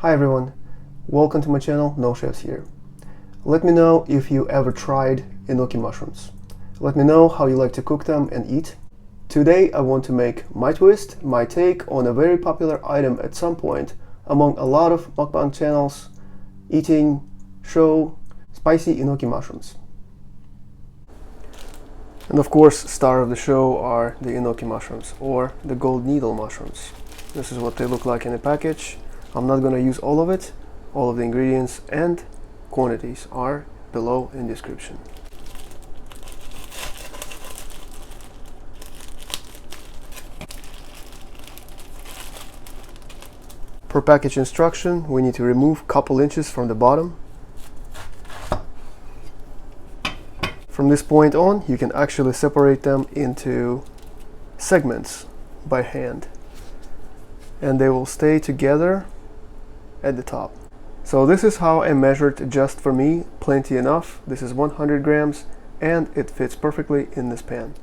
Hi everyone, welcome to my channel, No Chefs here. Let me know if you ever tried enoki mushrooms. Let me know how you like to cook them and eat. Today I want to make my twist, my take on a very popular item at some point among a lot of mukbang channels, eating show spicy enoki mushrooms. And of course, star of the show are the enoki mushrooms or the gold needle mushrooms. This is what they look like in the package. I'm not going to use all of it. All of the ingredients and quantities are below in description. Per package instruction, we need to remove couple inches from the bottom. From this point on, you can actually separate them into segments by hand, and they will stay together at the top. So this is how I measured just for me, plenty enough. This is 100 grams and it fits perfectly in this pan.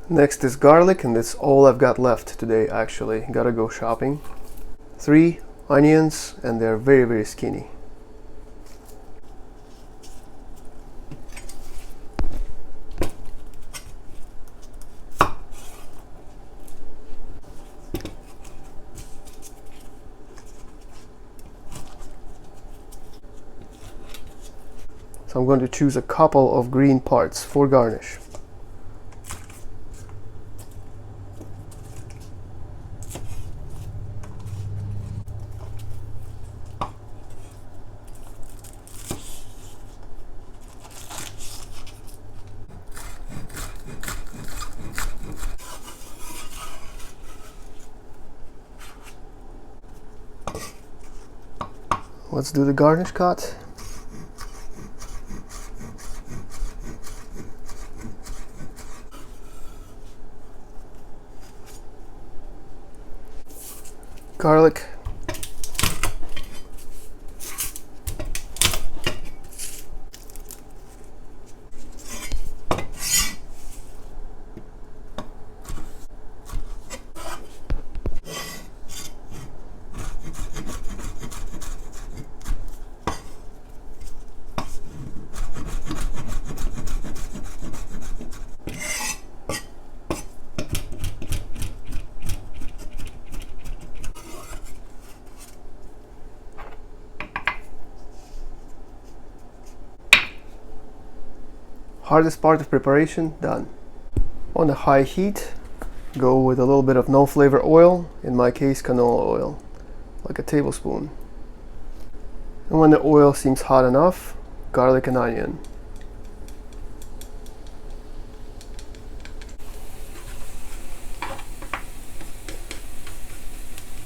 Next is garlic, and that's all I've got left today actually. Gotta go shopping. 3 onions, and they're very skinny. So I'm going to choose a couple of green parts for garnish. Let's do the garnish cut. Garlic, hardest part of preparation done. On a high heat, go with a little bit of no flavor oil, in my case canola oil, like a tablespoon. And when the oil seems hot enough, garlic and onion.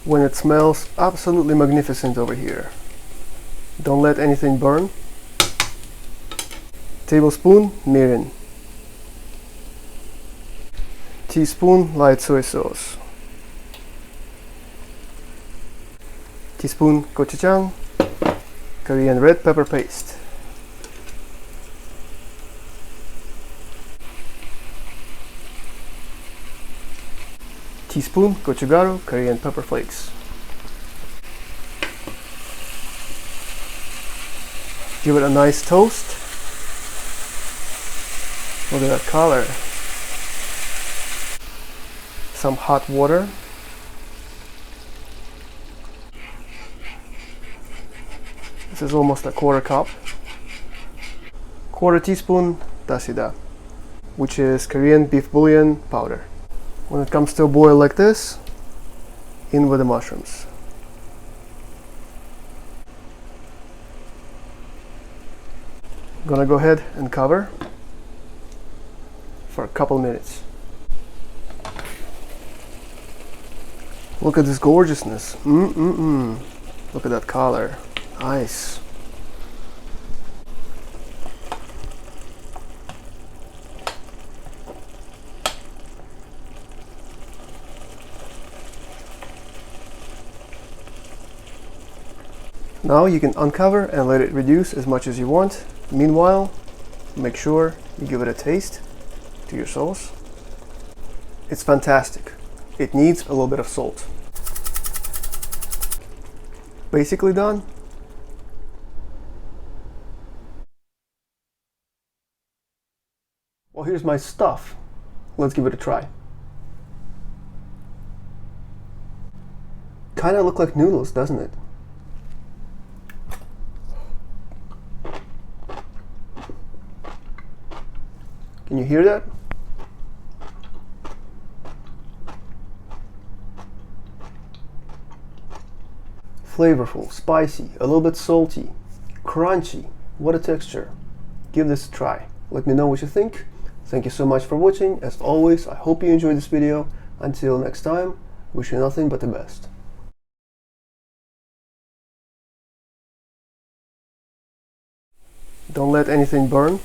When it smells absolutely magnificent over here, don't let anything burn. Tablespoon Mirin, teaspoon light soy sauce, teaspoon Gochujang, Korean red pepper paste, teaspoon Gochugaru Korean pepper flakes. Give it a nice toast. Look at that color. Some hot water. This is almost a quarter cup. Quarter teaspoon Dashida, which is Korean beef bouillon powder. When it comes to a boil like this, in with the mushrooms. I'm gonna go ahead and cover for a couple minutes. Look at this gorgeousness. Look at that color. Nice. Now you can uncover and let it reduce as much as you want. Meanwhile, make sure you give it a taste to your sauce. It's fantastic. It needs a little bit of salt. basically done. Well, here's my stuff. Let's give it a try. Kinda look like noodles, doesn't it? Can you hear that? Flavorful, spicy, a little bit salty, crunchy. What a texture. Give this a try. Let me know what you think. Thank you so much for watching. As always, I hope you enjoyed this video. Until next time, wish you nothing but the best. Don't let anything burn.